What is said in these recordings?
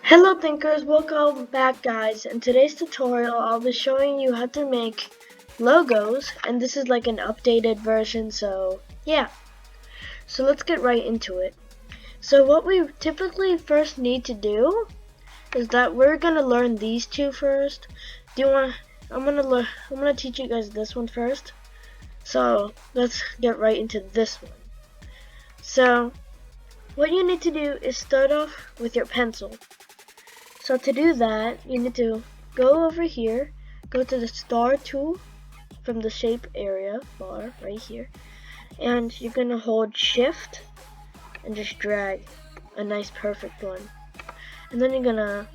Hello thinkers, welcome back guys. In today's tutorial I'll be showing you how to make logos, and this is like an updated version, so yeah. So let's get right into it. So what we typically first need to do is that we're gonna learn these two first. I'm gonna teach you guys this one first. So let's get right into this one. So what you need to do is start off with your pencil. So to do that, you need to go over here, go to the star tool from the shape area bar right here, and you're gonna hold shift and just drag a nice perfect one. And then you're gonna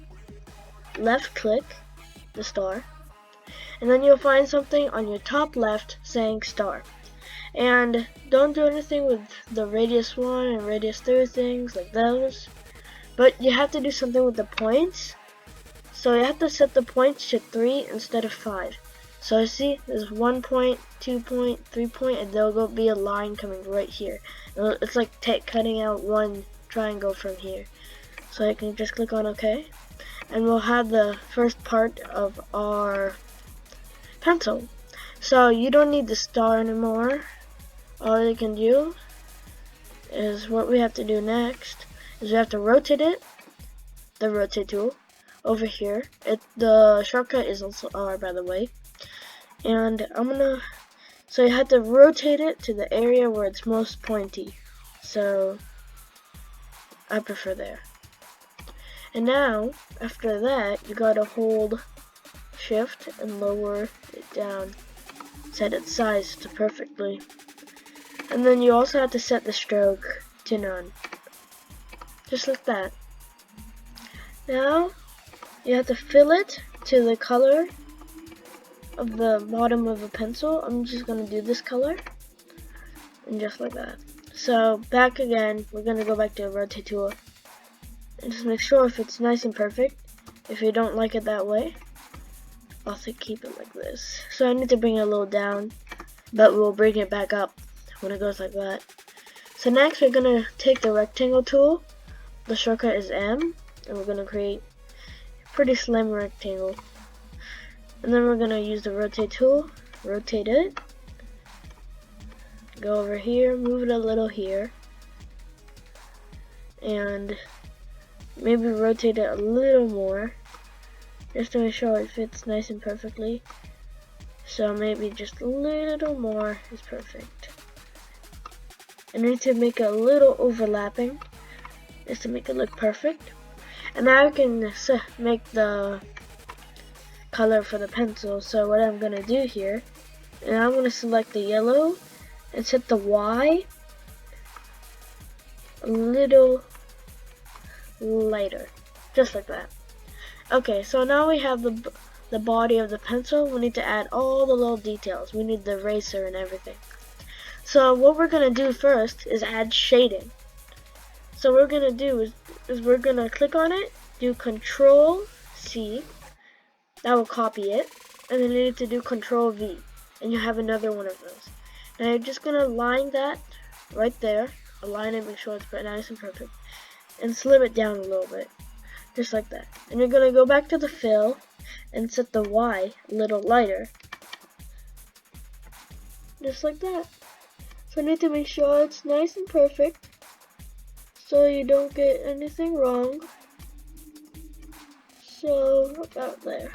left click the star, and then you'll find something on your top left saying star. And don't do anything with the radius 1 and radius 3 things like those, but you have to do something with the points. So you have to set the points to 3 instead of 5. So see, there's 1 point, 2 point, 3 point, and there'll be a line coming right here. It's like cutting out one triangle from here. So I can just click on OK, and we'll have the first part of our pencil. So you don't need the star anymore. All you can do is what we have to do next is we have to rotate it, the rotate tool, over here. The shortcut is also R, by the way. And so you have to rotate it to the area where it's most pointy. So I prefer there. And now, after that, you gotta hold shift and lower it down. Set its size to perfectly. And then you also have to set the stroke to none. Just like that. Now, you have to fill it to the color of the bottom of the pencil. I'm just going to do this color. And just like that. So, back again, we're going to go back to the rotate tool. And just make sure if it's nice and perfect. If you don't like it that way, also keep it like this. So I need to bring it a little down, but we'll bring it back up when it goes like that. So next we're going to take the rectangle tool. The shortcut is M, and we're going to create a pretty slim rectangle. And then we're going to use the rotate tool, rotate it, go over here, move it a little here, and maybe rotate it a little more, just to make sure it fits nice and perfectly. So maybe just a little more is perfect. I need to make it a little overlapping just to make it look perfect. And now I can make the color for the pencil. So what I'm going to do here, and I'm going to select the yellow and set the Y a little lighter, just like that. Okay, so now we have the body of the pencil. We need to add all the little details. We need the eraser and everything. So what we're going to do first is add shading. So what we're going to do is we're going to click on it, do Control C, that will copy it, and then you need to do Control V, and you have another one of those. Now you're just going to line that right there, align it, make sure it's nice and perfect, and slim it down a little bit, just like that. And you're going to go back to the fill and set the Y a little lighter, just like that. So I need to make sure it's nice and perfect so you don't get anything wrong. So about there.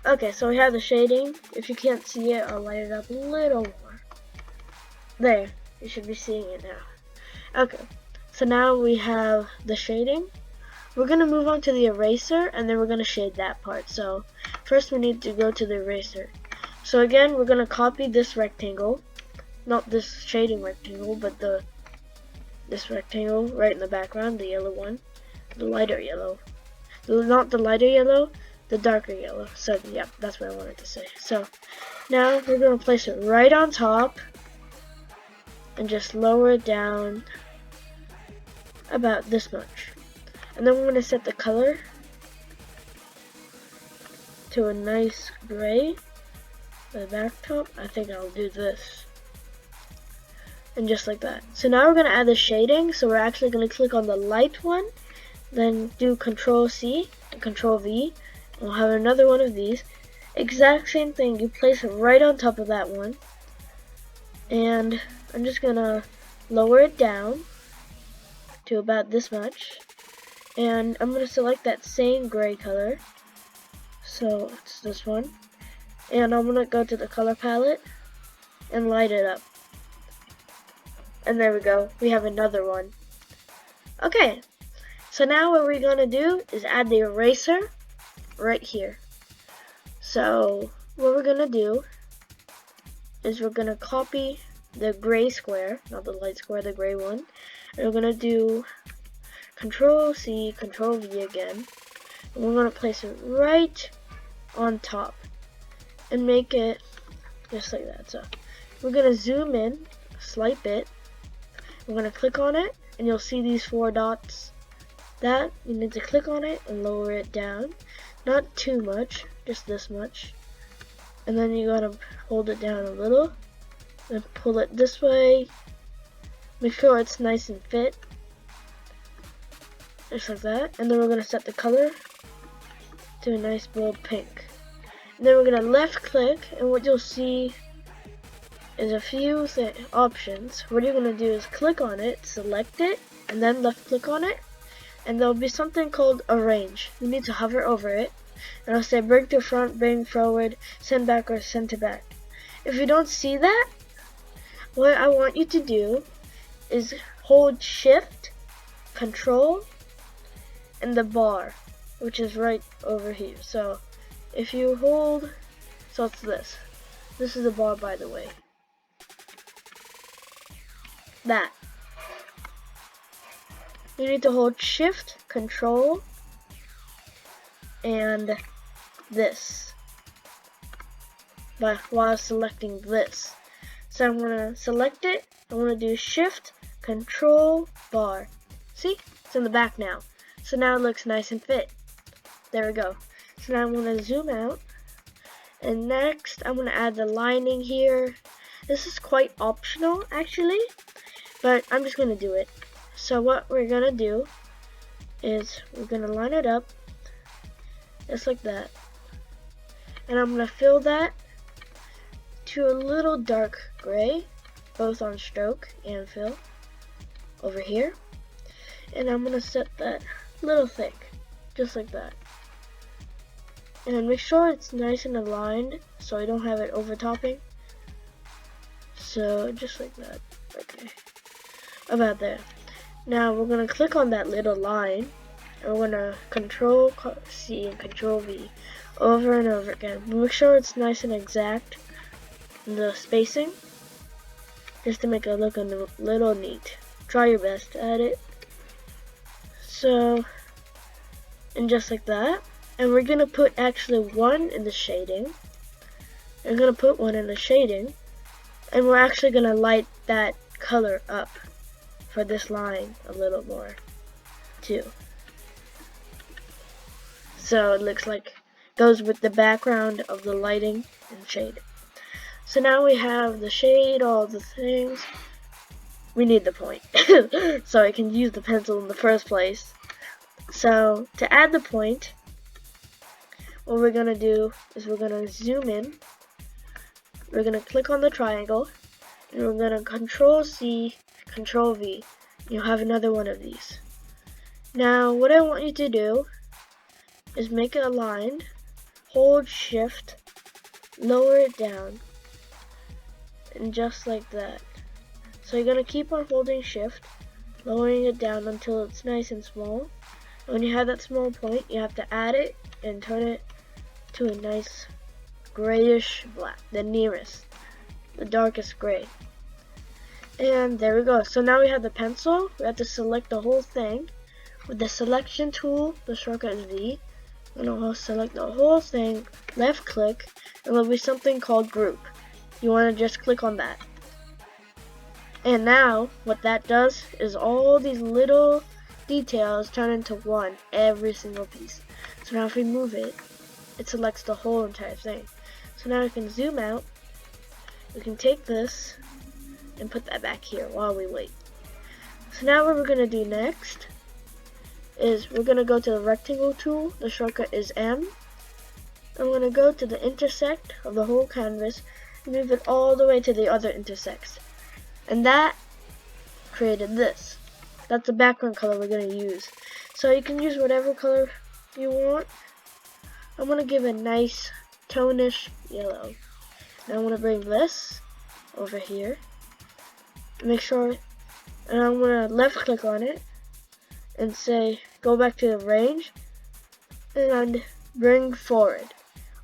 Okay, so we have the shading. If you can't see it, I'll light it up a little more. There, you should be seeing it now. Okay, so now we have the shading. We're going to move on to the eraser, and then we're going to shade that part. So first we need to go to the eraser. So again, we're going to copy this rectangle. Not this shading rectangle, but this rectangle right in the background, the yellow one, the lighter yellow. Not the lighter yellow, the darker yellow. So yeah, that's what I wanted to say. So now we're going to place it right on top and just lower it down about this much. And then we're going to set the color to a nice gray. The back top, I think I'll do this. And just like that. So now we're going to add the shading. So we're actually going to click on the light one Then do Control C and Control V. And we'll have another one of these. Exact same thing. You place it right on top of that one. And I'm just gonna lower it down to about this much. And I'm gonna select that same gray color. So it's this one. And I'm gonna go to the color palette and light it up. And there we go. We have another one. Okay. So now what we're gonna do is add the eraser right here. So what we're gonna do is we're gonna copy the gray square, not the light square, the gray one. And we're gonna do Control C, Control V again. And we're gonna place it right on top and make it just like that. So we're gonna zoom in a slight bit. We're gonna click on it and you'll see these 4 dots. That you need to click on it and lower it down. Not too much, just this much. And then you gotta hold it down a little and pull it this way. Make sure it's nice and fit. Just like that. And then we're gonna set the color to a nice bold pink. And then we're gonna left click, and what you'll see is a few options. What you're gonna do is click on it, select it, and then left click on it. And there'll be something called arrange. You need to hover over it. And it'll say bring to front, bring forward, send back, or send to back. If you don't see that, what I want you to do is hold shift, control, and the bar, which is right over here. So if you hold, so it's this. This is the bar, by the way. That. You need to hold shift, control, and this, but while selecting this. So I'm gonna select it. I'm gonna do shift, control, bar. See? It's in the back now. So now it looks nice and fit. There we go. So now I'm gonna zoom out. And next I'm gonna add the lining here. This is quite optional actually, but I'm just gonna do it. So what we're gonna do is we're gonna line it up just like that. And I'm gonna fill that to a little dark gray, both on stroke and fill over here. And I'm gonna set that a little thick, just like that. And make sure it's nice and aligned so I don't have it overtopping. So just like that. Okay. About there. Now we're gonna click on that little line and we're gonna Control C and Control V over and over again. Make sure it's nice and exact in the spacing, just to make it look a little neat. Try your best at it. So, and just like that. And we're gonna put actually one in the shading. We're gonna put one in the shading, and we're actually gonna light that color up for this line a little more too. So it looks like goes with the background of the lighting and shade. So now we have the shade, all the things. We need the point so I can use the pencil in the first place. So to add the point, what we're gonna do is we're gonna zoom in. We're gonna click on the triangle and we're gonna Control C, Control V. You'll have another one of these. Now what I want you to do is make it aligned, hold shift, lower it down, and just like that. So you're gonna keep on holding shift, lowering it down until it's nice and small. And when you have that small point, you have to add it and turn it to a nice grayish black, the nearest, the darkest gray. And there we go. So now we have the pencil. We have to select the whole thing. With the selection tool, the shortcut is V. I'm gonna select the whole thing, left click, and there'll be something called group. You wanna just click on that. And now, what that does is all these little details turn into one, every single piece. So now if we move it, it selects the whole entire thing. So now we can zoom out. We can take this and put that back here while we wait. So now what we're gonna do next is we're going to go to the rectangle tool. The shortcut is M. I'm going to go to the intersect of the whole canvas and move it all the way to the other intersects. And that created this. That's the background color we're going to use. So you can use whatever color you want. I'm going to give a nice tonish yellow. And I'm going to bring this over here. Make sure, and I'm going to left click on it and say go back to the range and bring forward.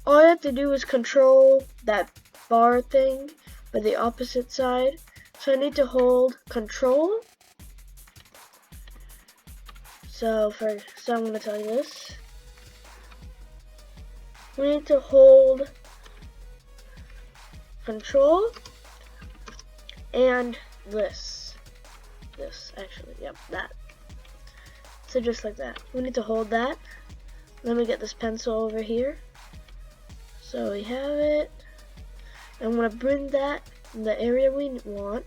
All you have to do is control that bar thing but the opposite side. So I need to hold control. So I'm going to tell you this. We need to hold control and this actually, yep, that. So just like that. We need to hold that. Let me get this pencil over here. So we have it. I'm going to bring that in the area we want.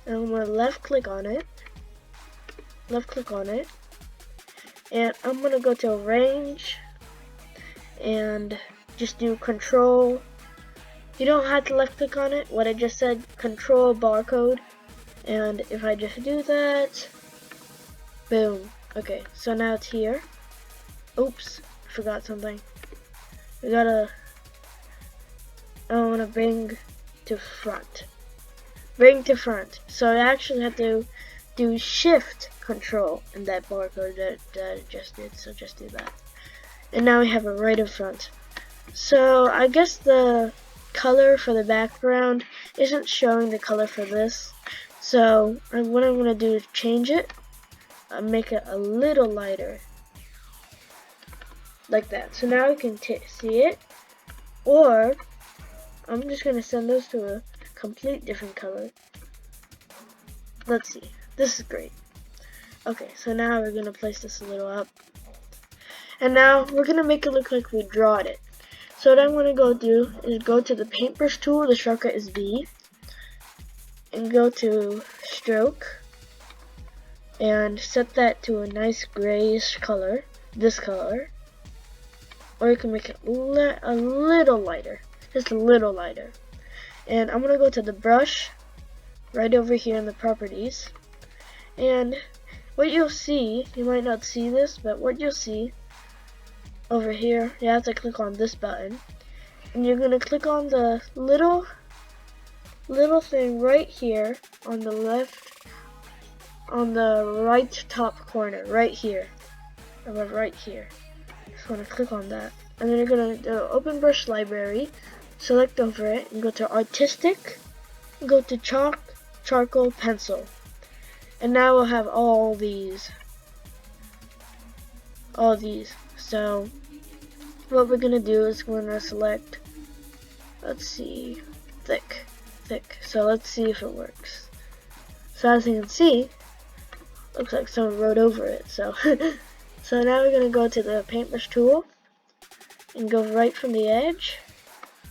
And I'm going to left click on it. Left click on it. And I'm going to go to range and just do control. You don't have to left click on it. What I just said, control barcode. And if I just do that, boom. Okay, so now it's here. Oops, I forgot something. I want to bring to front. Bring to front. So I actually have to do shift control in that barcode that I just did. So just do that. And now we have it right in front. So I guess the color for the background isn't showing the color for this. So what I'm going to do is change it. Make it a little lighter. Like that. So now you can see it. Or I'm just going to send those to a complete different color. Let's see. This is great. Okay, so now we're going to place this a little up. And now we're going to make it look like we drawed it. So what I'm going to go do is go to the paintbrush tool. The shortcut is V. And go to stroke. And set that to a nice grayish color. This color. Or you can make it a little lighter. Just a little lighter. And I'm going to go to the brush. Right over here in the properties. And what you'll see, you might not see this, but what you'll see over here, you have to click on this button. And you're going to click on the little thing right here on the left, on the right top corner, right here. Right here. Just want to click on that. And then you're going to do open brush library, select over it, and go to artistic, and go to chalk, charcoal, pencil. And now we'll have all these. So what we're gonna do is we're gonna select, let's see, thick. So let's see if it works. So as you can see, looks like someone wrote over it. So so now we're gonna go to the paintbrush tool and go right from the edge,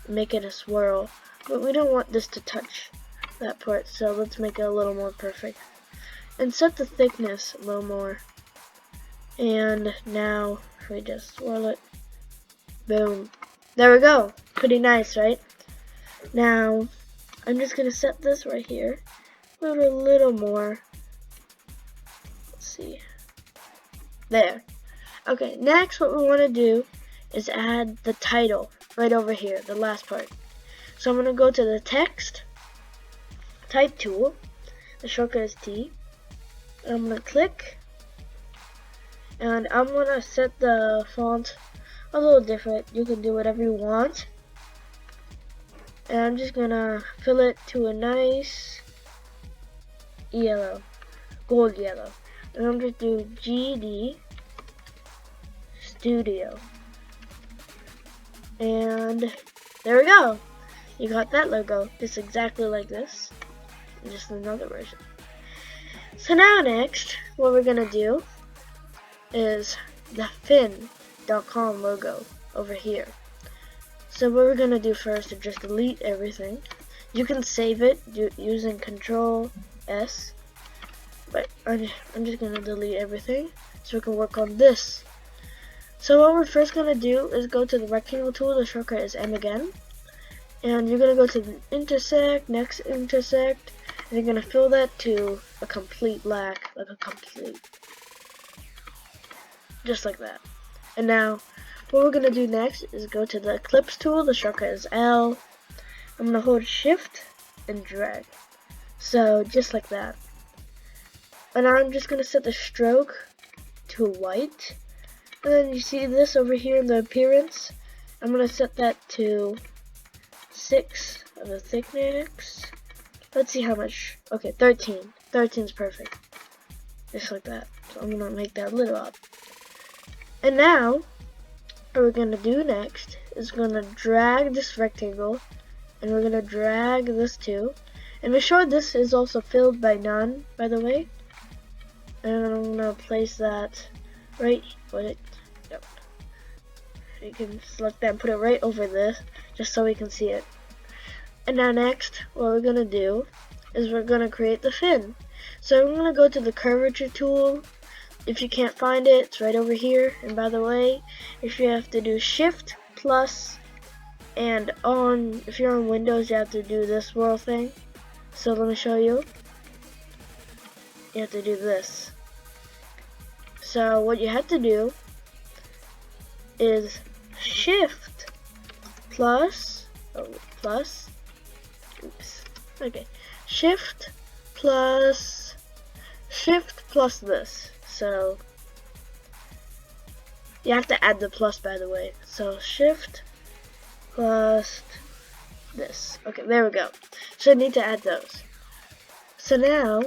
make it a swirl. But we don't want this to touch that part, so let's make it a little more perfect. And set the thickness a little more. And now if we just swirl it, boom. There we go. Pretty nice, right? Now I'm just gonna set this right here. Move it a little more. Let's see. There. Okay, next what we want to do is add the title right over here, the last part. So I'm gonna go to the text type tool. The shortcut is T. I'm going to click, and I'm going to set the font a little different. You can do whatever you want. And I'm just going to fill it to a nice yellow, gold yellow. And I'm just do GD Studio. And there we go. You got that logo. Just exactly like this. Just another version. So now next, what we're going to do is the fin.com logo over here. So what we're going to do first is just delete everything. You can save it using Control S, but I'm just going to delete everything. so we can work on this. So what we're first going to do is go to the rectangle tool. The shortcut is M again. And you're going to go to the intersect, next intersect, and you're going to fill that to a complete black, like a complete, just like that. And now, what we're going to do next is go to the ellipse tool. The shortcut is L. I'm going to hold shift and drag. So, just like that. And now I'm just going to set the stroke to white. And then you see this over here in the appearance. I'm going to set that to 6 of the thickness. Let's see how much. Okay, 13. 13 is perfect. Just like that. So I'm going to make that a little up. And now, what we're going to do next is going to drag this rectangle. And we're going to drag this too. And make sure this is also filled by none, by the way. And I'm going to place that right. Yep. You can select that and put it right over this, just so we can see it. And now next, what we're going to do is we're going to create the fin. So I'm going to go to the curvature tool. If you can't find it, it's right over here. And by the way, if you have to do shift plus, and if you're on Windows, you have to do this swirl thing. So let me show you. You have to do this. So what you have to do is shift plus, shift plus this. So you have to add the plus, by the way. So shift plus this. Okay, there we go. So I need to add those. So now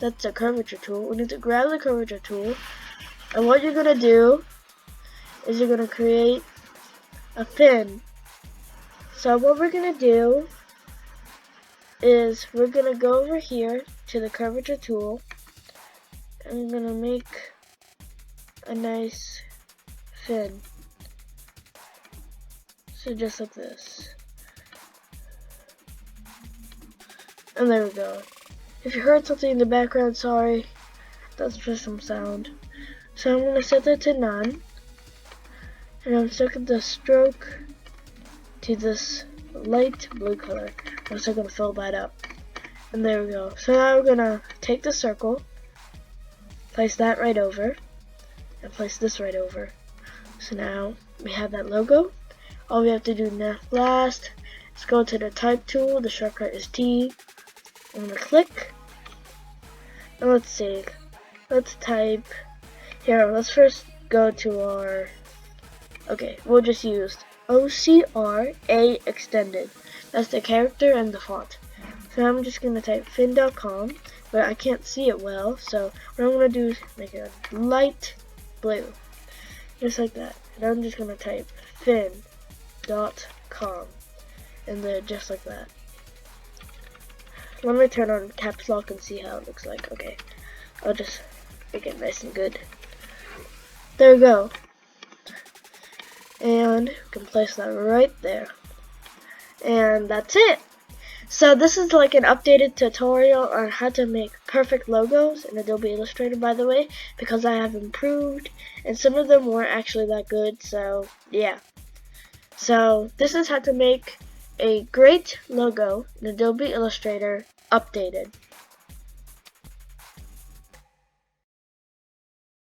that's a curvature tool. We need to grab the curvature tool, and what you're gonna do is you're gonna create a fin. So what we're gonna do is we're gonna go over here to the curvature tool, and I'm gonna make a nice fin. So just like this. And there we go. If you heard something in the background, sorry. That's just some sound. So I'm gonna set that to none. And I'm setting the stroke to this light blue color. I'm still gonna fill that up. And there we go. So now we're gonna take the circle, place that right over, and place this right over. So now we have that logo. All we have to do now last is go to the type tool. The shortcut is T. I'm gonna click. And let's see. Let's type here. Let's first go to our. Okay, we'll just use OCRA extended. That's the character and the font. So I'm just gonna type fin.com, but I can't see it well. So what I'm gonna do is make it light blue, just like that. And I'm just gonna type fin.com, and then just like that. Let me turn on caps lock and see how it looks like. Okay, I'll just make it nice and good. There we go. And we can place that right there. And that's it. So this is like an updated tutorial on how to make perfect logos in Adobe Illustrator, by the way, because I have improved, and some of them weren't actually that good, so yeah. So this is how to make a great logo in Adobe Illustrator updated.